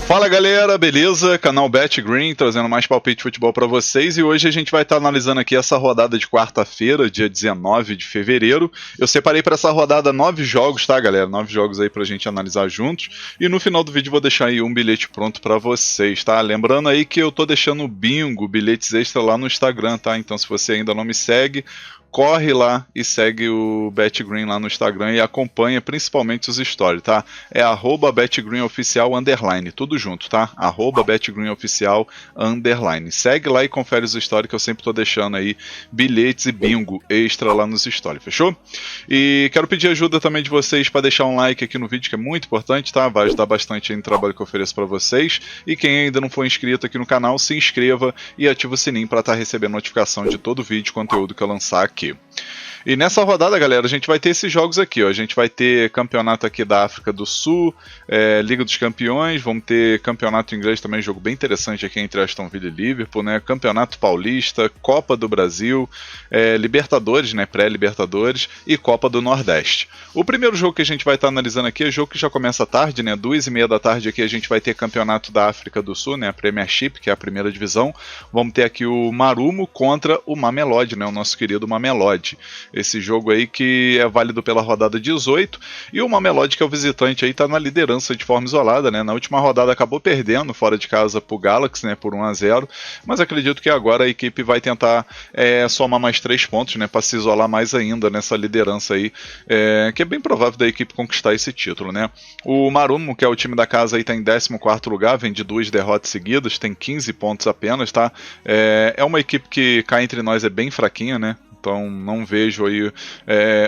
Fala galera, beleza? Canal Bet Green trazendo mais palpite de futebol para vocês, e hoje a gente vai estar analisando aqui essa rodada de quarta-feira, dia 19 de fevereiro. Eu separei para essa rodada 9 jogos, tá galera? 9 jogos aí pra gente analisar juntos, e no final do vídeo vou deixar aí um bilhete pronto para vocês, tá? Lembrando aí que eu tô deixando bingo, bilhetes extra lá no Instagram, tá? Então se você ainda não me segue, corre lá e segue o Bet Green lá no Instagram e acompanha principalmente os stories, tá? É @BetGreenOficial_, tudo junto, tá? @BetGreenOficial_. Segue lá e confere os stories que eu sempre tô deixando aí bilhetes e bingo extra lá nos stories, fechou? E quero pedir ajuda também de vocês para deixar um like aqui no vídeo, que é muito importante, tá? Vai ajudar bastante aí no trabalho que eu ofereço para vocês. E quem ainda não for inscrito aqui no canal, se inscreva e ativa o sininho para estar recebendo notificação de todo vídeo e conteúdo que eu lançar aqui. E nessa rodada, galera, a gente vai ter esses jogos aqui, ó. A gente vai ter campeonato aqui da África do Sul, Liga dos Campeões, vamos ter campeonato inglês também, jogo bem interessante aqui entre Aston Villa e Liverpool, né? Campeonato Paulista, Copa do Brasil, Libertadores, né? Pré-Libertadores e Copa do Nordeste. O primeiro jogo que a gente vai estar analisando aqui é o jogo que já começa à tarde, né? 2h30 da tarde aqui a gente vai ter campeonato da África do Sul, né? A Premiership, que é a primeira divisão. Vamos ter aqui o Marumo contra o Mamelodi, né? O nosso querido Mamelodi. Esse jogo aí que é válido pela rodada 18, e o Mamelodi, que é o visitante, aí tá na liderança de forma isolada, né? Na última rodada acabou perdendo fora de casa pro Galaxy, né? Por 1-0, mas acredito que agora a equipe vai tentar somar mais 3 pontos, né? Para se isolar mais ainda nessa liderança aí, que é bem provável da equipe conquistar esse título, né? O Marumo, que é o time da casa, aí tá em 14º lugar, vem de 2 derrotas seguidas, tem 15 pontos apenas, tá? É uma equipe que, cá entre nós, é bem fraquinha, né? Então não vejo aí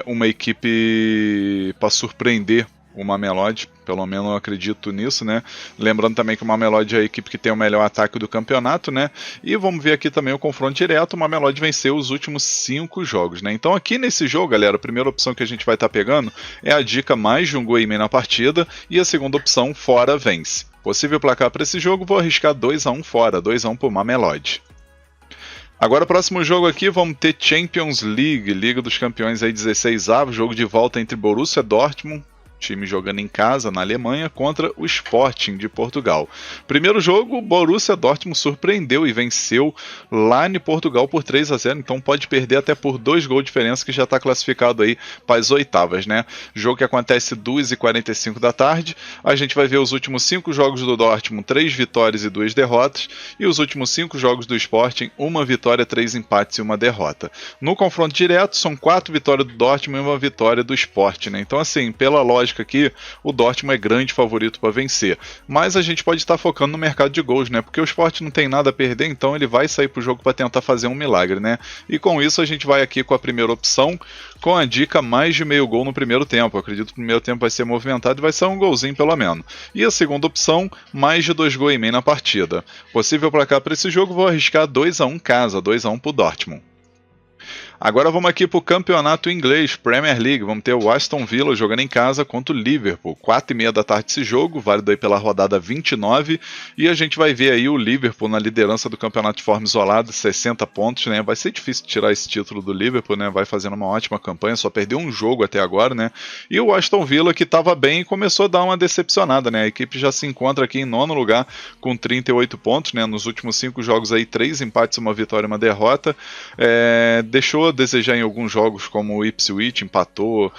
uma equipe para surpreender o Mamelodi, pelo menos eu acredito nisso, né? Lembrando também que o Mamelodi é a equipe que tem o melhor ataque do campeonato, né? E vamos ver aqui também o confronto direto. O Mamelodi venceu os últimos 5 jogos, né? Então aqui nesse jogo, galera, a primeira opção que a gente vai estar pegando é a dica mais de um gol e meio na partida, e a segunda opção, fora vence. Possível placar para esse jogo, vou arriscar 2-1 fora, 2-1 pro Mamelodi. Agora, próximo jogo aqui, vamos ter Champions League, Liga dos Campeões aí, 16º, jogo de volta entre Borussia Dortmund, time jogando em casa, na Alemanha, contra o Sporting de Portugal. Primeiro jogo, o Borussia Dortmund surpreendeu e venceu lá em Portugal por 3-0, então pode perder até por 2 gols de diferença, que já está classificado aí para as oitavas, né? Jogo que acontece 2h45 da tarde, a gente vai ver os últimos 5 jogos do Dortmund, 3 vitórias e 2 derrotas, e os últimos 5 jogos do Sporting, 1 vitória, 3 empates e 1 derrota. No confronto direto, são 4 vitórias do Dortmund e 1 vitória do Sporting, né? Então assim, pela lógica aqui, o Dortmund é grande favorito para vencer, mas a gente pode estar focando no mercado de gols, né? Porque o Sport não tem nada a perder, então ele vai sair pro jogo para tentar fazer um milagre, né? E com isso a gente vai aqui com a primeira opção, com a dica mais de meio gol no primeiro tempo. Eu acredito que o primeiro tempo vai ser movimentado e vai sair um golzinho pelo menos. E a segunda opção, mais de 2 gols e meio na partida. Possível placar para esse jogo, vou arriscar 2-1 casa, 2-1 pro Dortmund. Agora vamos aqui para o campeonato inglês, Premier League. Vamos ter o Aston Villa jogando em casa contra o Liverpool. 4h30 da tarde esse jogo, válido aí pela rodada 29. E a gente vai ver aí o Liverpool na liderança do campeonato de forma isolada, 60 pontos, né? Vai ser difícil tirar esse título do Liverpool, né? Vai fazendo uma ótima campanha, só perdeu um jogo até agora, né? E o Aston Villa, que estava bem, começou a dar uma decepcionada, né? A equipe já se encontra aqui em 9º lugar com 38 pontos, né? Nos últimos 5 jogos aí, 3 empates, 1 vitória e 1 derrota. Deixou a desejar em alguns jogos, como o Ipswich empatou,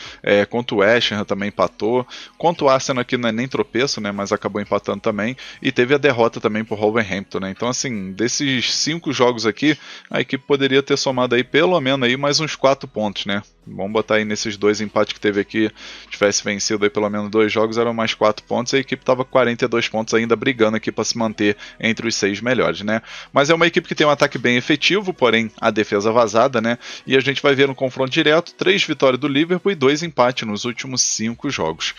contra o West Ham também empatou, contra o Arsenal aqui não é nem tropeço, né, mas acabou empatando também, e teve a derrota também por Wolverhampton, né? Então assim, desses 5 jogos aqui, a equipe poderia ter somado aí pelo menos aí mais uns 4 pontos, né? Vamos botar aí nesses 2 empates que teve aqui, tivesse vencido aí pelo menos 2 jogos, eram mais 4 pontos, a equipe estava 42 pontos ainda, brigando aqui para se manter entre os 6 melhores, né? Mas é uma equipe que tem um ataque bem efetivo, porém a defesa vazada, né? E a gente vai ver no confronto direto 3 vitórias do Liverpool e 2 empates nos últimos 5 jogos.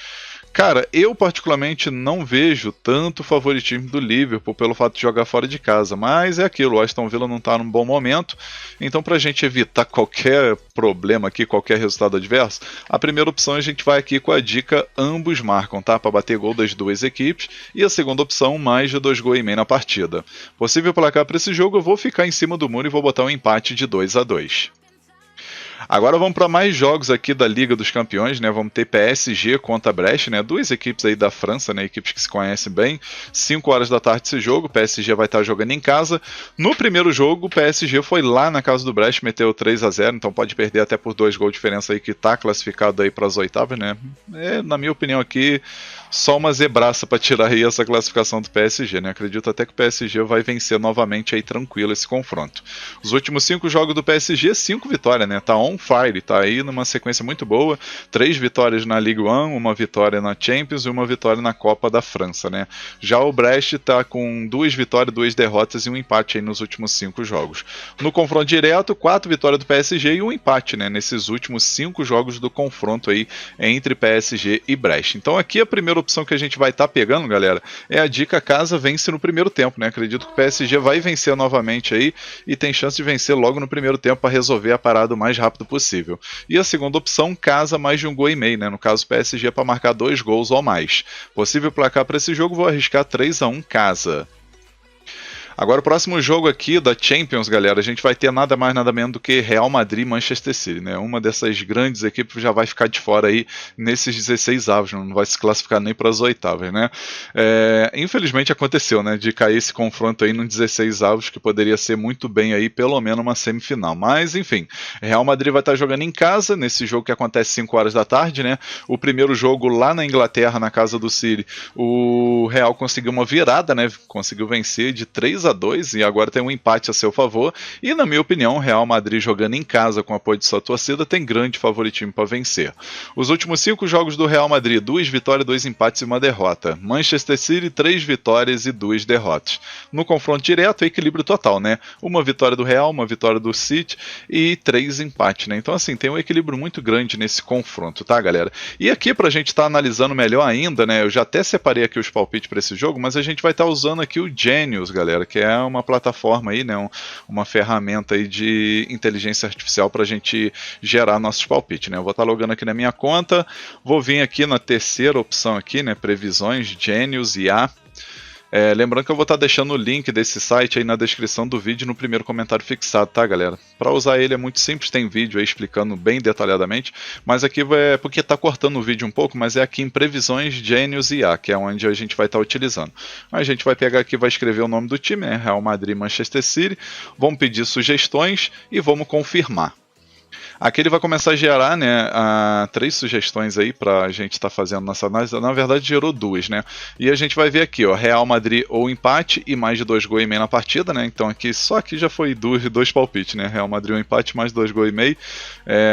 Cara, eu particularmente não vejo tanto favoritismo do Liverpool pelo fato de jogar fora de casa, mas é aquilo, o Aston Villa não está num bom momento, então pra gente evitar qualquer problema aqui, qualquer resultado adverso, a primeira opção a gente vai aqui com a dica ambos marcam, tá? Para bater gol das duas equipes, e a segunda opção, mais de 2,5 gols na partida. Possível placar para esse jogo, eu vou ficar em cima do muro e vou botar um empate de 2-2. Agora vamos para mais jogos aqui da Liga dos Campeões, né? Vamos ter PSG contra Brest, né? Duas equipes aí da França, né? Equipes que se conhecem bem. 5 horas da tarde esse jogo, o PSG vai estar jogando em casa. No primeiro jogo, o PSG foi lá na casa do Brest, meteu 3-0, então pode perder até por 2 gols de diferença aí, que está classificado aí para as oitavas, né? Na minha opinião aqui, só uma zebraça para tirar aí essa classificação do PSG, né? Acredito até que o PSG vai vencer novamente aí tranquilo esse confronto. Os últimos 5 jogos do PSG, 5 vitórias, né? Tá on fire, tá aí numa sequência muito boa. 3 vitórias na Ligue 1, uma vitória na Champions e uma vitória na Copa da França, né? Já o Brest tá com 2 vitórias, 2 derrotas e um empate aí nos últimos 5 jogos. No confronto direto, 4 vitórias do PSG e um empate, né? Nesses últimos 5 jogos do confronto aí entre PSG e Brest. Então aqui a primeira opção que a gente vai estar pegando, galera, é a dica casa vence no primeiro tempo, né? Acredito que o PSG vai vencer novamente aí e tem chance de vencer logo no primeiro tempo para resolver a parada o mais rápido possível. E a segunda opção, casa mais de 1,5 gols, né? No caso, o PSG para marcar 2 gols ou mais. Possível placar para esse jogo, vou arriscar 3-1 casa. Agora o próximo jogo aqui da Champions, galera, a gente vai ter nada mais nada menos do que Real Madrid e Manchester City, né? Uma dessas grandes equipes já vai ficar de fora aí nesses 16 avos, não vai se classificar nem para as oitavas, né? Infelizmente aconteceu, né? De cair esse confronto aí no 16 avos, que poderia ser muito bem aí pelo menos uma semifinal. Mas enfim, Real Madrid vai estar jogando em casa, nesse jogo que acontece 5 horas da tarde, né? O primeiro jogo lá na Inglaterra, na casa do City, o Real conseguiu uma virada, né? Conseguiu vencer de 3-2 e agora tem um empate a seu favor. E na minha opinião, o Real Madrid jogando em casa com o apoio de sua torcida tem grande favoritismo para vencer. Os últimos 5 jogos do Real Madrid, 2 vitórias, 2 empates e uma derrota. Manchester City, 3 vitórias e 2 derrotas. No confronto direto, equilíbrio total, né? Uma vitória do Real, uma vitória do City e 3 empates, né? Então assim, tem um equilíbrio muito grande nesse confronto, tá, galera? E aqui pra gente estar analisando melhor ainda, né? Eu já até separei aqui os palpites para esse jogo, mas a gente vai estar usando aqui o Genius, galera, que é uma plataforma aí, né, uma ferramenta aí de inteligência artificial para a gente gerar nossos palpites, né? Eu vou estar logando aqui na minha conta, vou vir aqui na terceira opção aqui, né, previsões, Genius IA. Lembrando que eu vou estar deixando o link desse site aí na descrição do vídeo no primeiro comentário fixado, tá, galera? Para usar ele é muito simples, tem vídeo aí explicando bem detalhadamente, mas aqui é porque está cortando o vídeo um pouco, mas é aqui em previsões Genius IA, que é onde a gente vai estar utilizando. A gente vai pegar aqui, vai escrever o nome do time, né? Real Madrid, Manchester City, vamos pedir sugestões e vamos confirmar. Aqui ele vai começar a gerar, né, 3 sugestões aí para a gente estar fazendo nossa análise. Na verdade gerou 2, né? E a gente vai ver aqui, ó, Real Madrid ou empate e mais de 2,5 gols na partida, né? Então aqui só aqui já foi 2 palpites, né? Real Madrid ou empate mais 2,5 gols.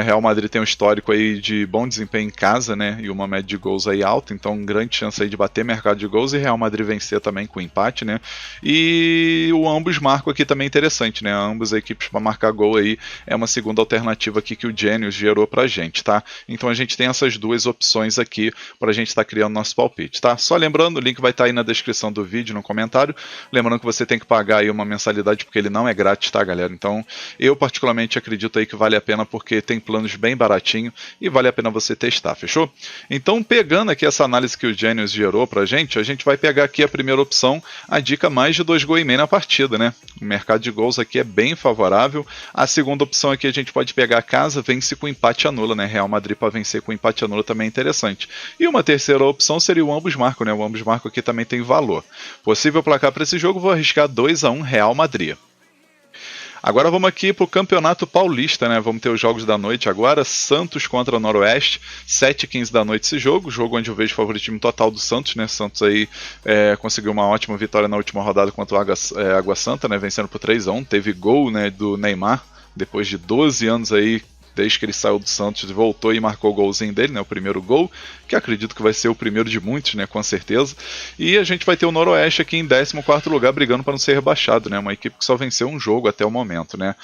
Real Madrid tem um histórico aí de bom desempenho em casa, né? E uma média de gols aí alta, então grande chance aí de bater mercado de gols e Real Madrid vencer também com empate, né? E o ambos marcam aqui também interessante, né? Ambas as equipes para marcar gol aí é uma segunda alternativa aqui que o Genius gerou pra gente, tá? Então a gente tem essas 2 opções aqui pra gente estar criando nosso palpite, tá? Só lembrando, o link vai estar aí na descrição do vídeo, no comentário. Lembrando que você tem que pagar aí uma mensalidade porque ele não é grátis, tá, galera? Então eu particularmente acredito aí que vale a pena porque tem planos bem baratinho e vale a pena você testar, fechou? Então pegando aqui essa análise que o Genius gerou pra gente, a gente vai pegar aqui a primeira opção, a dica mais de 2,5 gols na partida, né? O mercado de gols aqui é bem favorável. A segunda opção aqui a gente pode pegar a casa vence com empate anula, né? Real Madrid para vencer com empate anula também é interessante. E uma terceira opção seria o ambos marcam, né? O ambos marcam aqui também tem valor. Possível placar para esse jogo, vou arriscar 2-1 Real Madrid. Agora vamos aqui para o Campeonato Paulista, né? Vamos ter os jogos da noite agora. Santos contra o Noroeste, 7h15 da noite esse jogo. Jogo onde eu vejo o favoritismo total do Santos, né? Santos aí conseguiu uma ótima vitória na última rodada contra o Água Santa, né? Vencendo por 3-1. Teve gol, né, do Neymar, depois de 12 anos aí desde que ele saiu do Santos, voltou e marcou o golzinho dele, né, o primeiro gol, que acredito que vai ser o primeiro de muitos, né, com certeza. E a gente vai ter o Noroeste aqui em 14º lugar, brigando para não ser rebaixado, né, uma equipe que só venceu um jogo até o momento, né.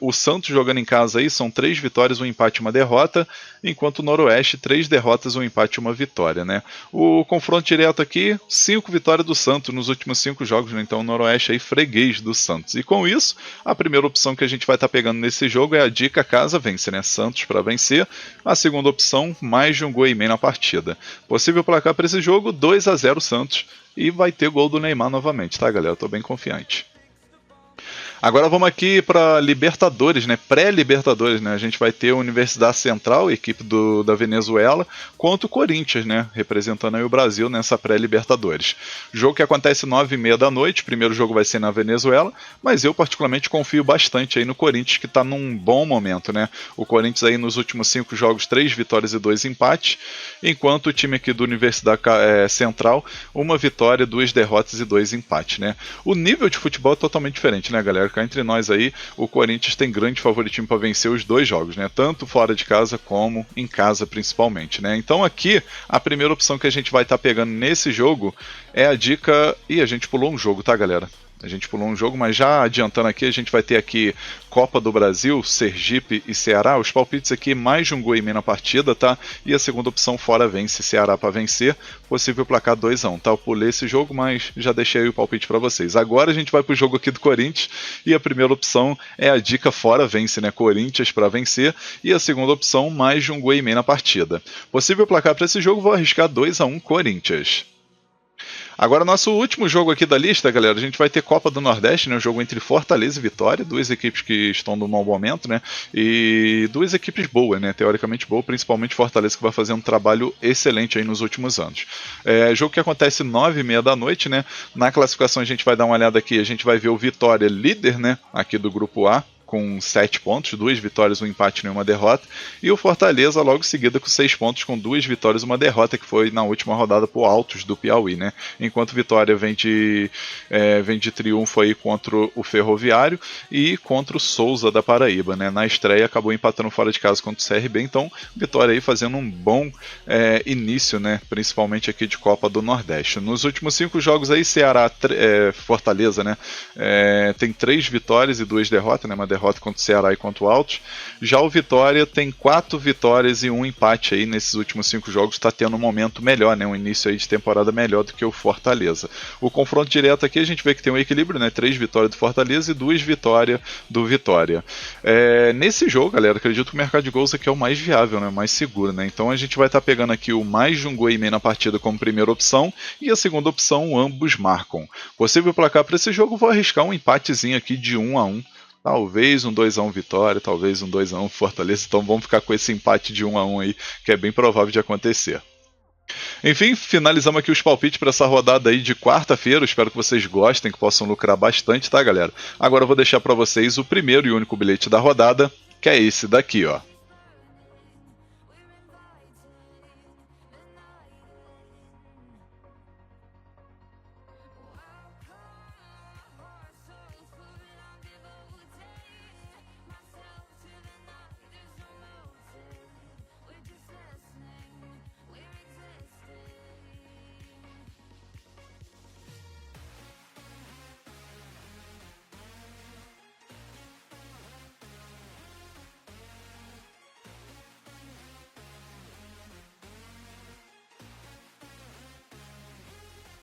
O Santos jogando em casa aí são 3 vitórias, um empate e uma derrota, enquanto o Noroeste 3 derrotas, um empate e uma vitória, né. O confronto direto aqui, 5 vitórias do Santos nos últimos 5 jogos, né, então o Noroeste aí freguês do Santos. E com isso, a primeira opção que a gente vai estar pegando nesse jogo é a dica casa vence, né, Santos para vencer. A segunda opção, mais de um gol e meio na partida. Possível placar para esse jogo, 2-0 Santos, e vai ter gol do Neymar novamente, tá, galera? Tô bem confiante. Agora vamos aqui para Libertadores, né? Pré-Libertadores, né? A gente vai ter a Universidade Central, equipe da Venezuela, contra o Corinthians, né? Representando aí o Brasil nessa pré-Libertadores. Jogo que acontece 9h30 da noite, o primeiro jogo vai ser na Venezuela, mas eu particularmente confio bastante aí no Corinthians, que está num bom momento, né? O Corinthians aí nos últimos 5 jogos, 3 vitórias e 2 empates, enquanto o time aqui do Universidade Central, 1 vitória, 2 derrotas e 2 empates, né? O nível de futebol é totalmente diferente, né, galera? Cá entre nós aí, o Corinthians tem grande favoritismo para vencer os 2 jogos, né? Tanto fora de casa como em casa, principalmente, né? Então aqui, a primeira opção que a gente vai estar pegando nesse jogo é a dica... Ih, a gente pulou um jogo, tá, galera? A gente pulou um jogo, mas já adiantando aqui, a gente vai ter aqui Copa do Brasil, Sergipe e Ceará. Os palpites aqui, mais de um gol e meio na partida, tá? E a segunda opção, fora vence, Ceará para vencer. Possível placar 2-1, tá? Eu pulei esse jogo, mas já deixei aí o palpite para vocês. Agora a gente vai pro jogo aqui do Corinthians, e a primeira opção é a dica fora vence, né? Corinthians para vencer. E a segunda opção, mais de um gol e meio na partida. Possível placar para esse jogo, vou arriscar 2-1 Corinthians. Agora, nosso último jogo aqui da lista, galera, a gente vai ter Copa do Nordeste, né? Um jogo entre Fortaleza e Vitória, 2 equipes que estão no mau momento, né? E 2 equipes boas, né? Teoricamente boas, principalmente Fortaleza, que vai fazer um trabalho excelente aí nos últimos anos. Jogo que acontece 9h30 da noite, né? Na classificação a gente vai dar uma olhada aqui, a gente vai ver o Vitória líder, né? Aqui do grupo A, com 7 pontos, 2 vitórias, um empate e uma derrota, e o Fortaleza logo em seguida com 6 pontos, com 2 vitórias e uma derrota, que foi na última rodada por Altos do Piauí, né? Enquanto Vitória vem de triunfo aí contra o Ferroviário e contra o Souza da Paraíba, né? Na estreia acabou empatando fora de casa contra o CRB, então Vitória aí fazendo um bom início, né? Principalmente aqui de Copa do Nordeste. Nos últimos 5 jogos aí, Ceará, Fortaleza, né? Tem 3 vitórias e 2 derrotas, né? Uma derrota contra o Ceará e contra o Altos. Já o Vitória tem 4 vitórias e 1 empate aí nesses últimos 5 jogos, está tendo um momento melhor, né? Um início aí de temporada melhor do que o Fortaleza. O confronto direto aqui a gente vê que tem um equilíbrio, né? 3 vitórias do Fortaleza e 2 vitórias do Vitória. Nesse jogo, galera, acredito que o mercado de gols aqui é o mais viável, né? Mais seguro, né? Então a gente vai estar pegando aqui o mais de um gol e meio na partida como primeira opção, e a segunda opção, ambos marcam. Possível placar para esse jogo, vou arriscar um empatezinho aqui de 1-1. Talvez um 2-1 Vitória, talvez um 2-1 Fortaleza, então vamos ficar com esse empate de 1-1 aí, que é bem provável de acontecer. Enfim, finalizamos aqui os palpites para essa rodada aí de quarta-feira. Espero que vocês gostem, que possam lucrar bastante, tá, galera? Agora eu vou deixar para vocês o primeiro e único bilhete da rodada, que é esse daqui, ó.